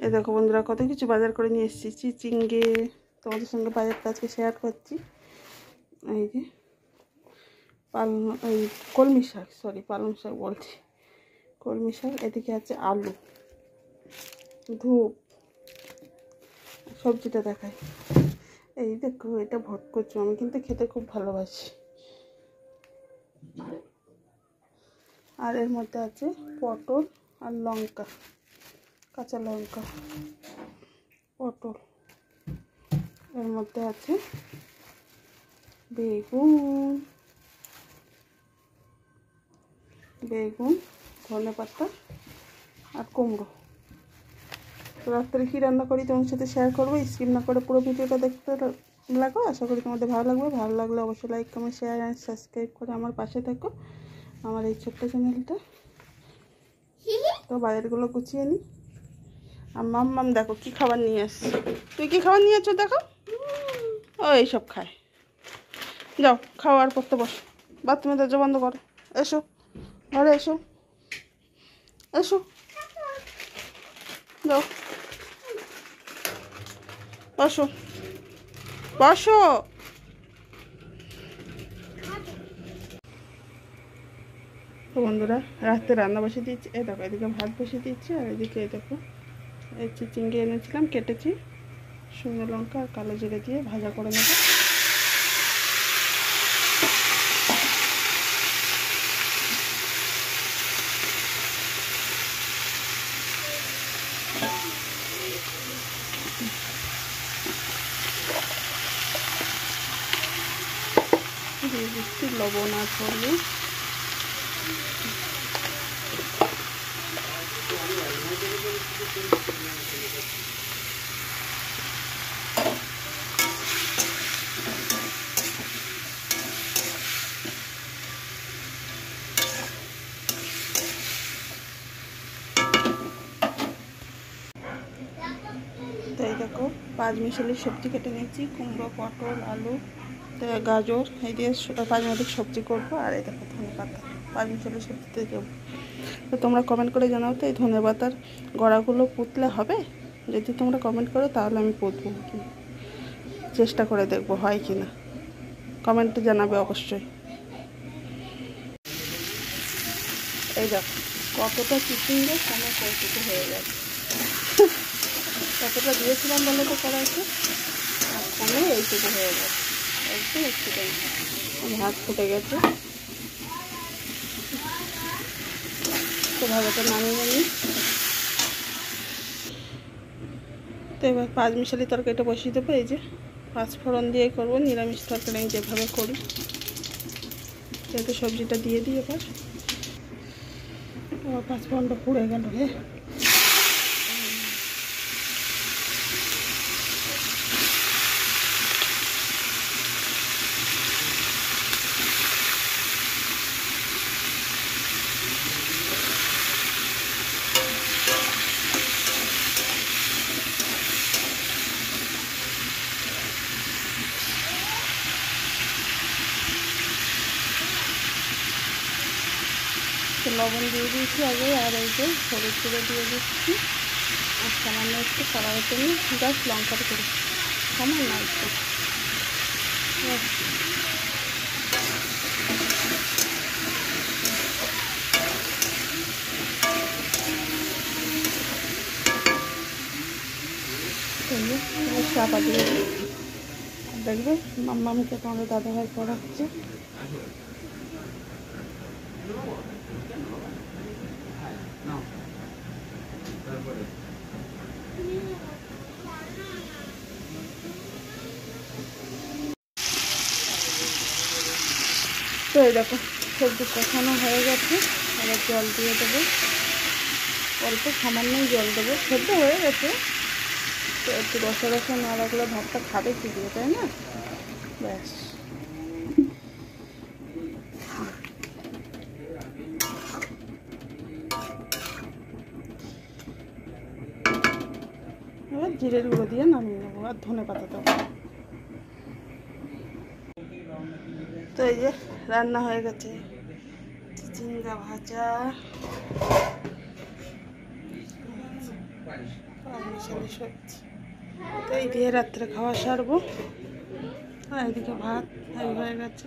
এই দেখো বন্ধুরা, কত কিছু বাজার করে নিয়ে এসেছি। চিচিঙ্গে তোমাদের সঙ্গে বাজারটা আজকে শেয়ার করছি। এই যে এই কলমি শাক, পালং শাক বলছি, কলমি শাক। এদিকে আছে আলু, ধূপ, সবজিটা দেখায়। এই দেখো, এটা ভট করছি, আমি কিন্তু খেতে খুব ভালোবাসি। আর এর মধ্যে আছে পটল আর লঙ্কা, কাঁচা লঙ্কা, পটল। এর মধ্যে আছে বেগুন, ধনেপাতা আর কুমড়ো। তো রাত্রে কী রান্না করি তোমার সাথে শেয়ার করবো। স্কিপ না করে পুরো ভিডিওটা দেখতে লাগো। আশা করি তোমাদের ভালো লাগবে। ভালো লাগলে অবশ্যই like, comment, share and subscribe করে আমার পাশে থাকো, আমার এই ছোট্ট চ্যানেলটা। তো বাজারগুলো গুছিয়ে নিই। আর মাম্মাম দেখো কী খাবার নিয়ে আসছে। তুই কী খাবার নিয়ে আসছো দেখো। ও এইসব খায়। যাও খাওয়ার করতে বসো। বাথরুমে দরজা বন্ধ করো। এসো ঘরে, এসো এসো, যাও বসো বসো। তো বন্ধুরা, রাত্রে রান্না বসিয়ে দিচ্ছি। এই দেখো, এদিকে ভাত বসিয়ে দিচ্ছি, আর এদিকে এই দেখো এই চিচিঙ্গে এনেছিলাম, কেটেছি, শুকনো লঙ্কা আর কালো জিরে দিয়ে ভাজা করে নেব। দিয়ে দিচ্ছি লবণ আর হলুদ। তো এই দেখো, 5 মিশালি সবজি কেটে নিয়েছি, কুমড়ো, পটল, আলু, গাজর, এই দিয়ে 5 মিশালি সবজি করবো। আর এই দেখো ধনেপাতা, 5 মিশালি সবজিতে দেবো। তো তোমরা কমেন্ট করে জানাও তো এই ধনেপাতার গড়াগুলো পুঁতলে হবে। যদি তোমরা কমেন্ট করো তাহলে আমি পুঁতবো, চেষ্টা করে দেখবো হয় কি না। কমেন্টে জানাবে অবশ্যই। এই দেখো কতটা চিচিঙ্গে কোনো কৌতুক হয়ে গেছে। কতটা দিয়েছিলাম বলে তো কড়াইতে, আর কমে এইটুকু হয়ে গেছে, একটুটাই। ভাত ফুটে গেছে, তো ভাজাটা নামিয়ে নিই। তো এবার 5 মিশালি তরকারিটা বসিয়ে দেবো। এই যে 5 ফোড়ন দিয়ে করবো নিরামিষ তরকারি, আমি যেভাবে করি। যেহেতু সবজিটা দিয়ে দিই, এবার 5 ফোড়নটা পুড়ে গেল। লবণ দিয়ে দিয়েছি আগে, আর এই যে হলুদ গুঁড়ো দিয়ে দিচ্ছি, আর সামান্য একটু কড়াইয়ের জন্য জাস্ট লঙ্কাটা করে সামান্য একটু। চাপা দিয়ে দেখবে মাম্মামকে তোমাদের দাদাভাই পড়াচ্ছে। তো এই দেখো সবজি কষানো হয়ে গেছে, এবার জল দিয়ে দেবো, অল্প সামান্যই জল দেবো। সেদ্ধ হয়ে গেছে, তো একটু রসা রসা না রাখলে ভাতটা খাবে কি দিয়ে, তাই না? ব্যাস। এবার জিরের গুঁড়ো দিয়ে নামিয়ে নেবো, আর ধনেপাতা দেবো। তো এই যে রান্না হয়ে গেছে, চিচিঙ্গা ভাজা, আর মিশালি সবজি, তো এই দিয়ে রাত্রে খাওয়া সারবো। আর এদিকে ভাত হয়ে গেছে।